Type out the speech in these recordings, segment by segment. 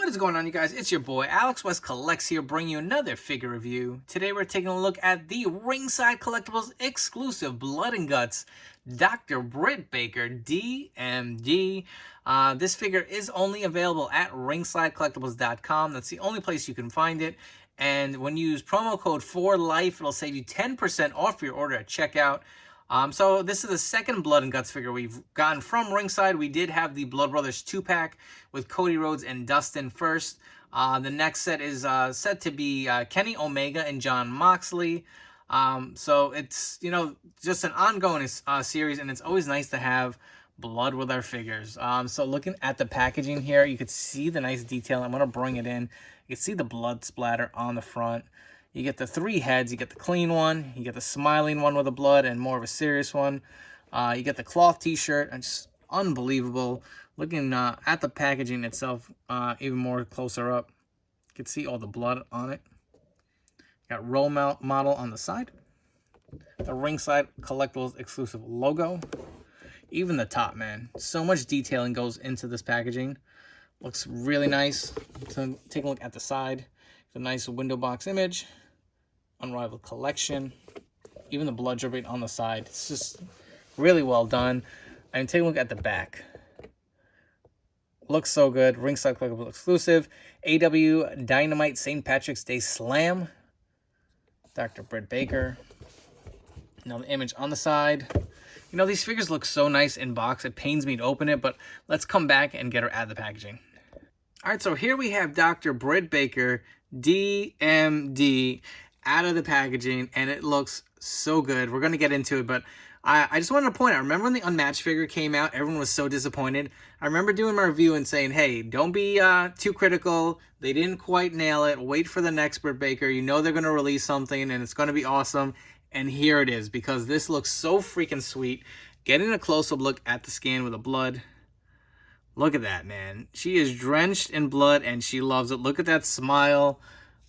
What is going on, you guys? It's your boy Alex West Collects here, bringing you another figure review. Today we're taking a look at the Ringside Collectibles exclusive Blood and Guts Dr. Britt Baker D.M.D. This figure is only available at ringsidecollectibles.com. That's the only place you can find it. And when you use promo code 4LIFE, it'll save you 10% off your order at checkout. So this is the second Blood and Guts figure we've gotten from Ringside. We did have the Blood Brothers 2-pack with Cody Rhodes and Dustin first. The next set is set to be Kenny Omega and Jon Moxley. So it's, just an ongoing series, and it's always nice to have blood with our figures. So looking at the packaging here, you could see the nice detail. I'm going to bring it in. You can see the blood splatter on the front. You get the 3 heads. You get the clean one. You get the smiling one with the blood and more of a serious one. You get the cloth t-shirt. And just unbelievable. Looking at the packaging itself, even more closer up, you can see all the blood on it. Got role model on the side. The Ringside Collectibles exclusive logo. Even the top, man. So much detailing goes into this packaging. Looks really nice. So take a look at the side. It's a nice window box image. Unrivaled collection. Even the blood dripping on the side. It's just really well done. And take a look at the back. Looks so good. Ringside Collectibles exclusive. AEW Dynamite St. Patrick's Day Slam. Dr. Britt Baker. Now the image on the side. These figures look so nice in box. It pains me to open it, but let's come back and get her out of the packaging. All right, so here we have Dr. Britt Baker D.M.D. out of the packaging, and it looks so good. We're going to get into it, but I just wanted to point out, remember when the Unmatched figure came out, everyone was so disappointed? I remember doing my review and saying, hey, don't be too critical. They didn't quite nail it. Wait for the next Britt Baker. They're going to release something, and it's going to be awesome. And here it is, because this looks so freaking sweet. Getting a close-up look at the skin with the blood. Look at that, man. She is drenched in blood, and she loves it. Look at that smile.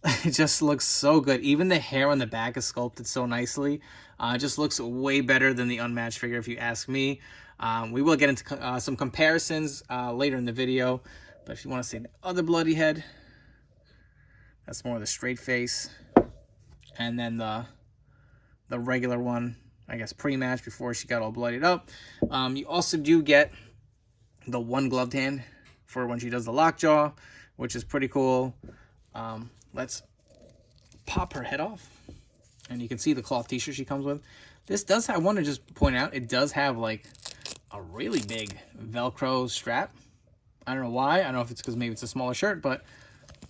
It just looks so good. Even the hair on the back is sculpted so nicely. It just looks way better than the Unmatched figure, if you ask me. We will get into some comparisons later in the video. But if you want to see the other bloody head, that's more of the straight face. And then the regular one, I guess pre-match before she got all bloodied up. You also do get the one gloved hand for when she does the lockjaw, which is pretty cool. Let's pop her head off, and you can see the cloth t-shirt she comes with. This does have, I want to just point out, it does have like a really big Velcro strap. I don't know why. I don't know if it's because maybe it's a smaller shirt, but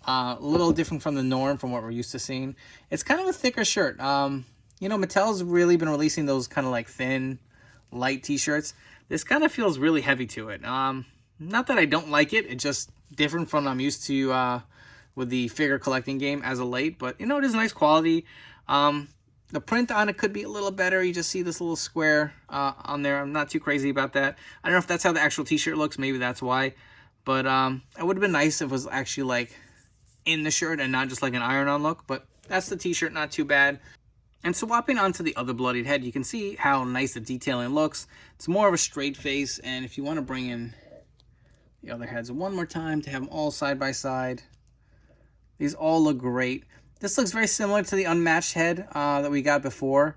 a little different from the norm from what we're used to seeing. It's kind of a thicker shirt. Mattel's really been releasing those kind of like thin, light t-shirts. This kind of feels really heavy to it. Not that I don't like it. It's just different from what I'm used to with the figure collecting game as of late. But, it is nice quality. The print on it could be a little better. You just see this little square on there. I'm not too crazy about that. I don't know if that's how the actual t-shirt looks. Maybe that's why. But it would have been nice if it was actually like in the shirt and not just like an iron-on look. But that's the t-shirt. Not too bad. And swapping onto the other bloodied head, you can see how nice the detailing looks. It's more of a straight face, and if you want to bring in the other heads one more time to have them all side by side, these all look great. This looks very similar to the Unmatched head that we got before.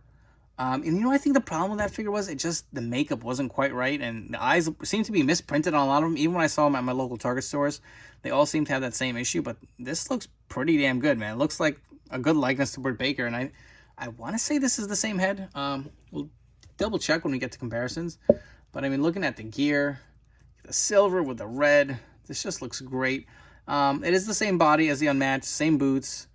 And I think the problem with that figure was the makeup wasn't quite right, and the eyes seem to be misprinted on a lot of them. Even when I saw them at my local Target stores, they all seem to have that same issue, but this looks pretty damn good, man. It looks like a good likeness to Britt Baker, and I want to say this is the same head. We'll double check when we get to comparisons. But looking at the gear, the silver with the red, this just looks great. It is the same body as the Unmatched, same boots.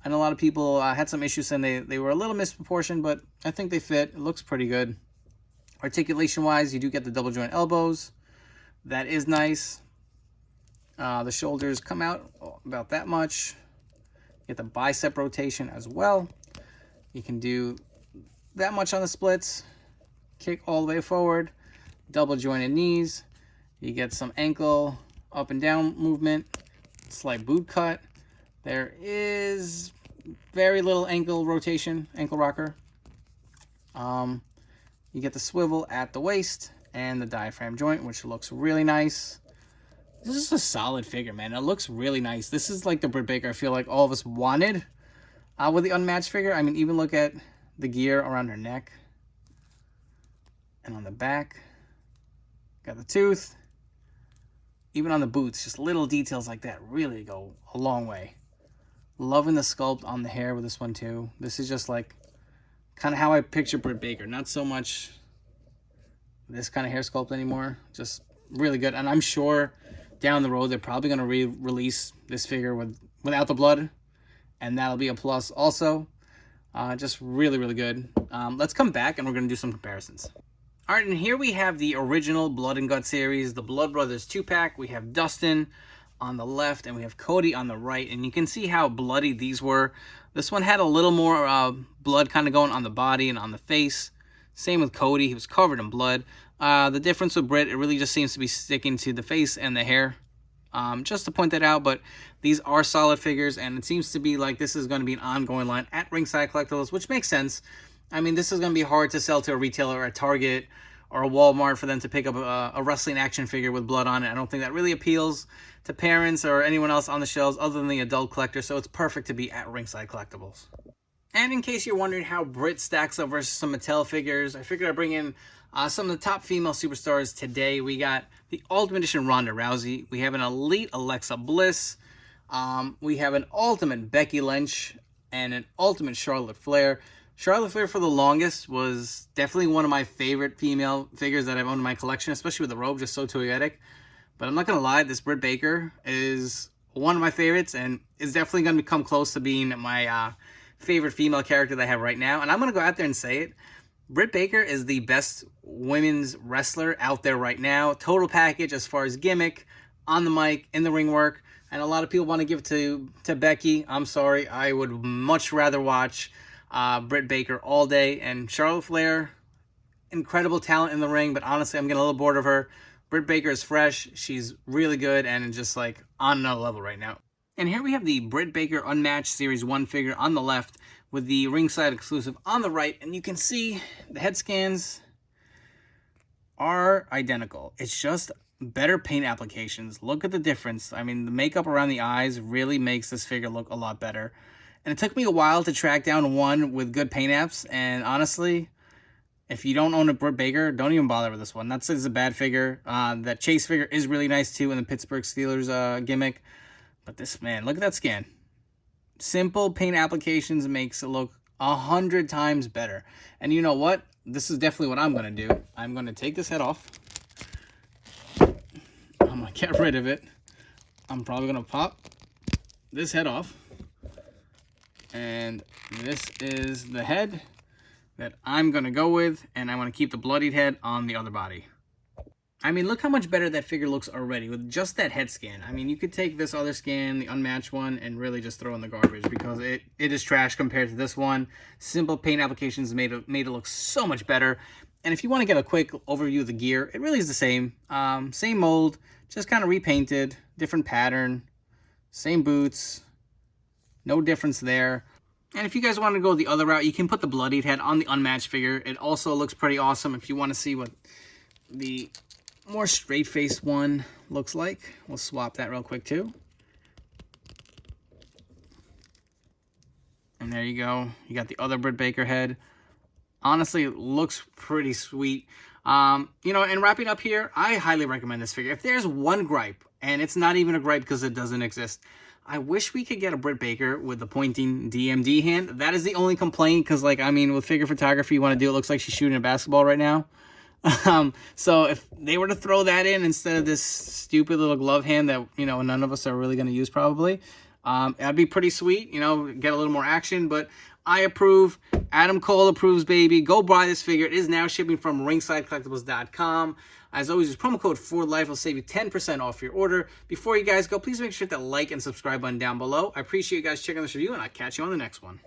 I know a lot of people had some issues saying they were a little misproportioned, but I think they fit. It looks pretty good. Articulation-wise, you do get the double joint elbows. That is nice. The shoulders come out about that much. You get the bicep rotation as well. You can do that much on the splits, kick all the way forward, double jointed knees. You get some ankle up and down movement, slight boot cut. There is very little ankle rotation, ankle rocker. You get the swivel at the waist and the diaphragm joint, which looks really nice. This is a solid figure, man. It looks really nice. This is like the Britt Baker I feel like all of us wanted with the unmatched figure. I mean, even look at the gear around her neck. And on the back, got the tooth. Even on the boots, just little details like that really go a long way. Loving the sculpt on the hair with this one too. This is just like kind of how I picture Britt Baker. Not so much this kind of hair sculpt anymore. Just really good. And I'm sure down the road they're probably going to re-release this figure without the blood. And that'll be a plus also. Just really, really good. Let's come back and we're going to do some comparisons. All right, and here we have the original Blood and Guts series, the Blood Brothers 2-pack. We have Dustin on the left, and we have Cody on the right. And you can see how bloody these were. This one had a little more blood kind of going on the body and on the face. Same with Cody. He was covered in blood. The difference with Britt, it really just seems to be sticking to the face and the hair. Just to point that out, but these are solid figures, and it seems to be like this is going to be an ongoing line at Ringside Collectibles, which makes sense. I mean, this is going to be hard to sell to a retailer or a Target or a Walmart for them to pick up a wrestling action figure with blood on it. I don't think that really appeals to parents or anyone else on the shelves other than the adult collector, so it's perfect to be at Ringside Collectibles. And in case you're wondering how Britt stacks up versus some Mattel figures, I figured I'd bring in some of the top female superstars today. We got the Ultimate Edition Ronda Rousey. We have an Elite Alexa Bliss. We have an Ultimate Becky Lynch and an Ultimate Charlotte Flair. Charlotte Flair for the longest was definitely one of my favorite female figures that I've owned in my collection, especially with the robe, just so toyetic. But I'm not going to lie, this Britt Baker is one of my favorites and is definitely going to come close to being my favorite female character that I have right now. And I'm going to go out there and say it. Britt Baker is the best women's wrestler out there right now. Total package as far as gimmick, on the mic, in the ring work. And a lot of people want to give it to Becky. I'm sorry. I would much rather watch Britt Baker all day. And Charlotte Flair, incredible talent in the ring, but honestly, I'm getting a little bored of her. Britt Baker is fresh. She's really good and just like on another level right now. And here we have the Britt Baker Unmatched Series 1 figure on the left with the Ringside exclusive on the right. And you can see the head scans are identical. It's just better paint applications. Look at the difference. I mean, the makeup around the eyes really makes this figure look a lot better. And it took me a while to track down one with good paint apps. And honestly, if you don't own a Britt Baker, don't even bother with this one. That's a bad figure. That Chase figure is really nice too in the Pittsburgh Steelers gimmick. But this, man, look at that scan. Simple paint applications makes it look 100 times better. And you know what? This is definitely what I'm going to do. I'm going to take this head off. I'm going to get rid of it. I'm probably going to pop this head off. And this is the head that I'm going to go with. And I want to keep the bloodied head on the other body. I mean, look how much better that figure looks already with just that head scan. I mean, you could take this other scan, the unmatched one, and really just throw in the garbage because it is trash compared to this one. Simple paint applications made it look so much better. And if you want to get a quick overview of the gear, it really is the same. Same mold, just kind of repainted, different pattern, same boots, no difference there. And if you guys want to go the other route, you can put the bloodied head on the unmatched figure. It also looks pretty awesome if you want to see what the more straight-faced one looks like. We'll swap that real quick too. And there you go. You got the other Britt Baker head. Honestly, it looks pretty sweet. You know, and wrapping up here, I highly recommend this figure. If there's one gripe, and it's not even a gripe because it doesn't exist, I wish we could get a Britt Baker with the pointing D.M.D hand. That is the only complaint because, like, I mean, with figure photography, you want to do it looks like she's shooting a basketball right now. So if they were to throw that in instead of this stupid little glove hand that, you know, none of us are really going to use probably, that'd be pretty sweet, you know, get a little more action, but I approve. Adam Cole approves, baby. Go buy this figure. It is now shipping from ringsidecollectibles.com. As always, use promo code FORLIFE will save you 10% off your order. Before you guys go, please make sure to like and subscribe button down below. I appreciate you guys checking this review, and I'll catch you on the next one.